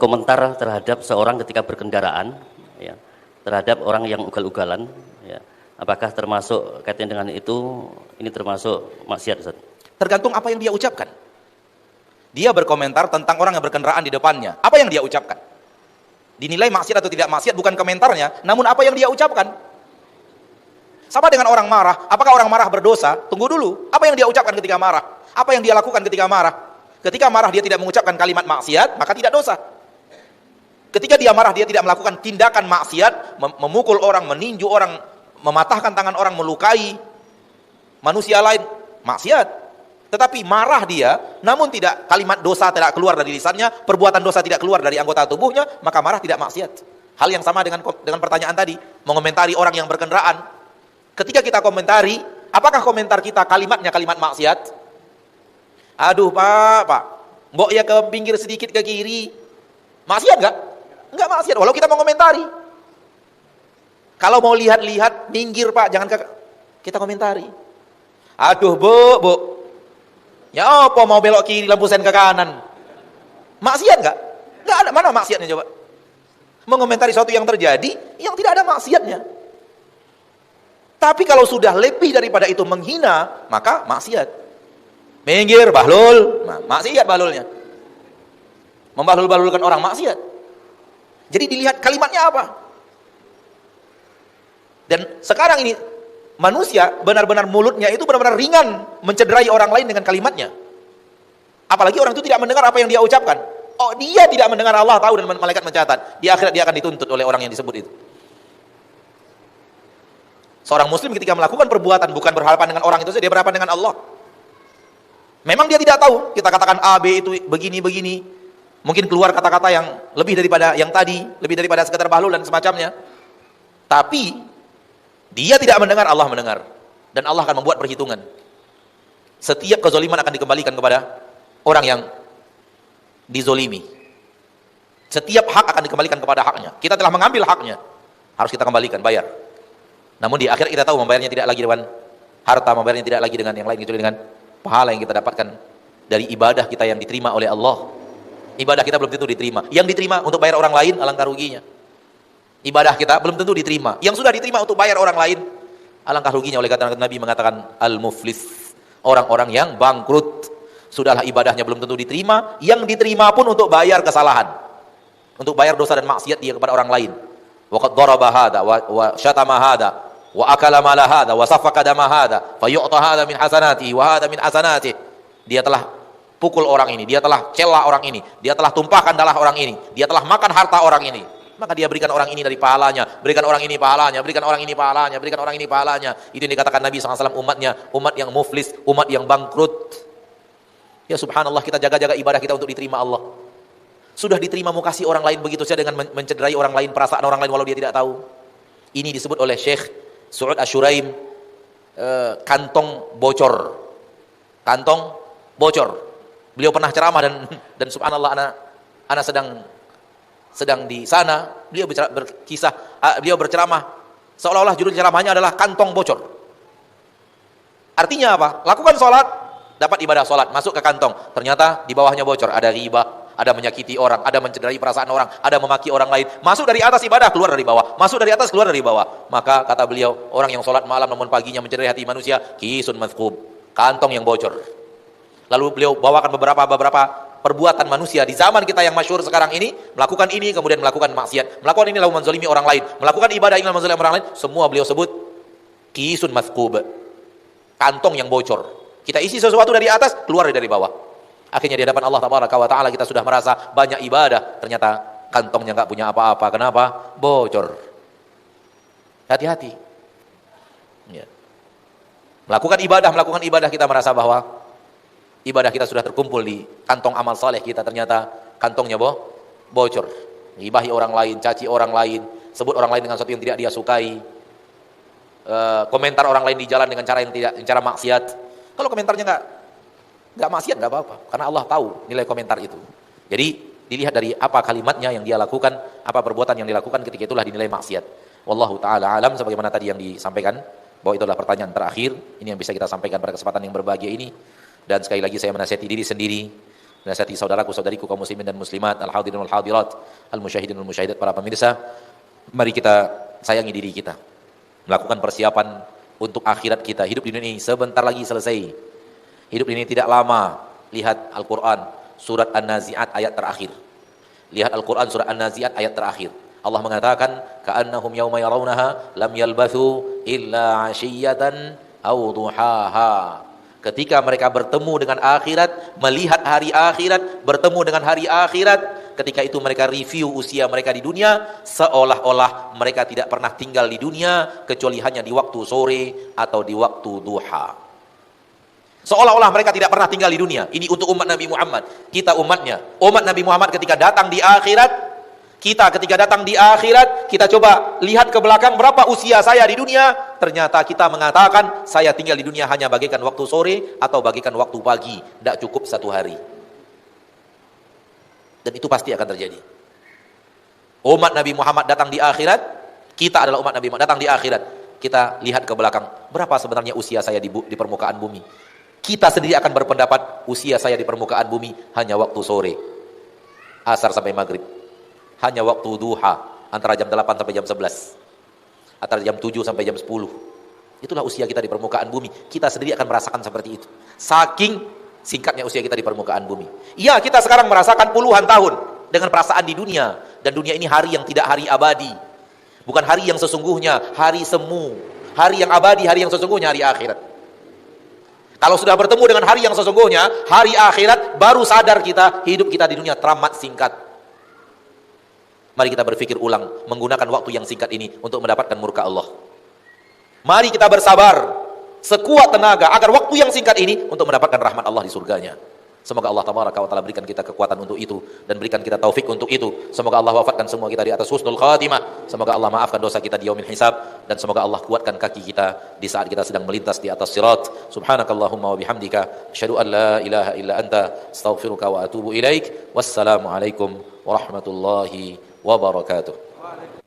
komentar terhadap seorang ketika berkendaraan, ya, terhadap orang yang ugal-ugalan, ya. Apakah termasuk kaitan dengan itu, ini termasuk maksiat, Ustaz? Tergantung apa yang dia ucapkan. Dia berkomentar tentang orang yang berkendaraan di depannya. Apa yang dia ucapkan? Dinilai maksiat atau tidak maksiat bukan komentarnya, namun apa yang dia ucapkan. Sama dengan orang marah. Apakah orang marah berdosa? Tunggu dulu. Apa yang dia ucapkan ketika marah? Apa yang dia lakukan ketika marah? Ketika marah dia tidak mengucapkan kalimat maksiat, maka tidak dosa. Ketika dia marah dia tidak melakukan tindakan maksiat, memukul orang, meninju orang, mematahkan tangan orang, melukai manusia lain, maksiat. Tetapi marah dia, namun tidak, kalimat dosa tidak keluar dari lisannya, perbuatan dosa tidak keluar dari anggota tubuhnya, maka marah tidak maksiat. Hal yang sama dengan pertanyaan tadi, mengomentari orang yang berkendaraan. Ketika kita komentari, apakah komentar kita kalimatnya kalimat maksiat? Aduh pak, mbok ya ke pinggir sedikit ke kiri, maksiat enggak? Enggak maksiat, walau kita mau komentari. Kalau mau lihat-lihat, minggir pak, jangan kita komentari. Aduh bu, ya apa mau belok kiri lampu sen ke kanan? Maksiat enggak? Enggak ada, mana maksiatnya coba? Mengomentari sesuatu yang terjadi, yang tidak ada maksiatnya. Tapi kalau sudah lebih daripada itu menghina, maka maksiat. Minggir, bahlul, maksiat bahlulnya. Membahlul-bahlulkan orang, maksiat. Jadi dilihat kalimatnya apa. Dan sekarang ini manusia benar-benar mulutnya itu benar-benar ringan mencederai orang lain dengan kalimatnya. Apalagi orang itu tidak mendengar apa yang dia ucapkan. Oh, dia tidak mendengar, Allah tahu dan malaikat mencatat. Di akhirat dia akan dituntut oleh orang yang disebut itu. Seorang muslim ketika melakukan perbuatan bukan berhadapan dengan orang itu saja, dia berhadapan dengan Allah. Memang dia tidak tahu, kita katakan A, B itu begini-begini. Mungkin keluar kata-kata yang lebih daripada yang tadi, lebih daripada sekedar bahlul dan semacamnya. Tapi dia tidak mendengar, Allah mendengar. Dan Allah akan membuat perhitungan. Setiap kezaliman akan dikembalikan kepada orang yang dizolimi. Setiap hak akan dikembalikan kepada haknya. Kita telah mengambil haknya, harus kita kembalikan, bayar. Namun di akhir kita tahu membayarnya tidak lagi dengan harta, membayarnya tidak lagi dengan yang lain, kecuali dengan pahala yang kita dapatkan dari ibadah kita yang diterima oleh Allah. Ibadah kita belum tentu diterima. Yang diterima untuk bayar orang lain, alangkah ruginya. Ibadah kita belum tentu diterima. Yang sudah diterima untuk bayar orang lain, alangkah ruginya. Oleh kata Nabi mengatakan al-muflis, orang-orang yang bangkrut. Sudahlah ibadahnya belum tentu diterima, yang diterima pun untuk bayar kesalahan, untuk bayar dosa dan maksiat dia kepada orang lain. Wa qad daraba hada wa syatama hada wa akala mala hada wa safaka dama hada fayu'ta hada min hasanati wa hada min hasanati. Dia telah pukul orang ini, dia telah cela orang ini, dia telah tumpahkan darah orang ini, dia telah makan harta orang ini, maka dia berikan orang ini dari pahalanya, berikan orang ini pahalanya, berikan orang ini pahalanya, berikan orang ini pahalanya. Itu yang dikatakan Nabi SAW, umatnya umat yang muflis, umat yang bangkrut. Ya subhanallah, kita jaga-jaga ibadah kita untuk diterima Allah. Sudah diterima mau kasih orang lain begitu saja dengan mencederai orang lain, perasaan orang lain walau dia tidak tahu. Ini disebut oleh Syekh Su'ud Asyuraim kantong bocor. Kantong bocor. Beliau pernah ceramah dan subhanallah anak sedang di sana, beliau berkisah, beliau berceramah seolah-olah judul ceramahnya adalah kantong bocor. Artinya apa? Lakukan sholat, dapat ibadah sholat, masuk ke kantong, ternyata di bawahnya bocor, ada riba, ada menyakiti orang, ada mencederai perasaan orang, ada memaki orang lain. Masuk dari atas ibadah, keluar dari bawah. Masuk dari atas, keluar dari bawah. Maka kata beliau, orang yang sholat malam namun paginya mencederai hati manusia, kisun mathqub, kantong yang bocor. Lalu beliau bawakan beberapa perbuatan manusia di zaman kita yang masyhur sekarang ini, melakukan ini kemudian melakukan maksiat, melakukan ini lalu menzalimi orang lain, melakukan ibadah ini lalu menzalimi orang lain, semua beliau sebut kisun mathqub, kantong yang bocor. Kita isi sesuatu dari atas, keluar dari bawah. Akhirnya di hadapan Allah Tabaraka wa Ta'ala kita sudah merasa banyak ibadah, ternyata kantongnya nggak punya apa-apa. Kenapa? Bocor. Hati-hati. Ya. Melakukan ibadah kita merasa bahwa ibadah kita sudah terkumpul di kantong amal saleh kita, ternyata kantongnya bocor. Gibahi orang lain, caci orang lain, sebut orang lain dengan sesuatu yang tidak dia sukai, komentar orang lain di jalan dengan cara yang tidak, cara maksiat. Kalau komentarnya nggak maksiat nggak apa-apa, karena Allah tahu nilai komentar itu. Jadi dilihat dari apa kalimatnya yang dia lakukan, apa perbuatan yang dilakukan, ketika itulah dinilai maksiat. Wallahu taala alam, sebagaimana tadi yang disampaikan bahwa itu adalah pertanyaan terakhir. Ini yang bisa kita sampaikan pada kesempatan yang berbahagia ini. Dan sekali lagi saya menasihati diri sendiri Nasihati saudaraku, saudariku, kaum muslimin dan muslimat, al-hadirin wal hadirat, al-musyahidin wal musyahidat, para pemirsa, mari kita sayangi diri kita. Melakukan persiapan untuk akhirat kita. Hidup di dunia ini sebentar lagi selesai. Hidup ini tidak lama. Lihat Al-Quran, surat An-Nazi'at ayat terakhir. Lihat Al-Quran, surat An-Nazi'at ayat terakhir. Allah mengatakan, ka'annahum yawma yarawnaha lam yalbathu illa 'ashiyatan aw duhaha. Ketika mereka bertemu dengan akhirat, melihat hari akhirat, bertemu dengan hari akhirat, ketika itu mereka review usia mereka di dunia, seolah-olah mereka tidak pernah tinggal di dunia, kecuali hanya di waktu sore atau di waktu duha. Seolah-olah mereka tidak pernah tinggal di dunia. Ini untuk umat Nabi Muhammad. Kita umatnya. Umat Nabi Muhammad ketika datang di akhirat, kita ketika datang di akhirat, kita coba lihat ke belakang berapa usia saya di dunia. Ternyata kita mengatakan, saya tinggal di dunia hanya bagaikan waktu sore atau bagaikan waktu pagi. Tidak cukup 1 hari. Dan itu pasti akan terjadi. Umat Nabi Muhammad datang di akhirat, kita adalah umat Nabi Muhammad datang di akhirat. Kita lihat ke belakang, berapa sebenarnya usia saya di permukaan bumi. Kita sendiri akan berpendapat, usia saya di permukaan bumi hanya waktu sore. Asar sampai maghrib. Hanya waktu duha, antara jam 8 sampai jam 11. Antara jam 7 sampai jam 10. Itulah usia kita di permukaan bumi. Kita sendiri akan merasakan seperti itu. Saking singkatnya usia kita di permukaan bumi. Iya, kita sekarang merasakan puluhan tahun dengan perasaan di dunia. Dan dunia ini hari yang tidak hari abadi. Bukan hari yang sesungguhnya, hari semu. Hari yang abadi, hari yang sesungguhnya, hari akhirat. Kalau sudah bertemu dengan hari yang sesungguhnya, hari akhirat, baru sadar kita, hidup kita di dunia teramat singkat. Mari kita berpikir ulang, menggunakan waktu yang singkat ini untuk mendapatkan murka Allah. Mari kita bersabar sekuat tenaga agar waktu yang singkat ini untuk mendapatkan rahmat Allah di surganya. Semoga Allah tabaraka wa taala berikan kita kekuatan untuk itu dan berikan kita taufik untuk itu. Semoga Allah wafatkan semua kita di atas husnul khatimah. Semoga Allah maafkan dosa kita di yaumil hisab dan semoga Allah kuatkan kaki kita di saat kita sedang melintas di atas sirat. Subhanakallahumma wa bihamdika asyhadu an la ilaha illa anta astaghfiruka wa atubu ilaik. Wassalamu alaikum warahmatullahi wabarakatuh.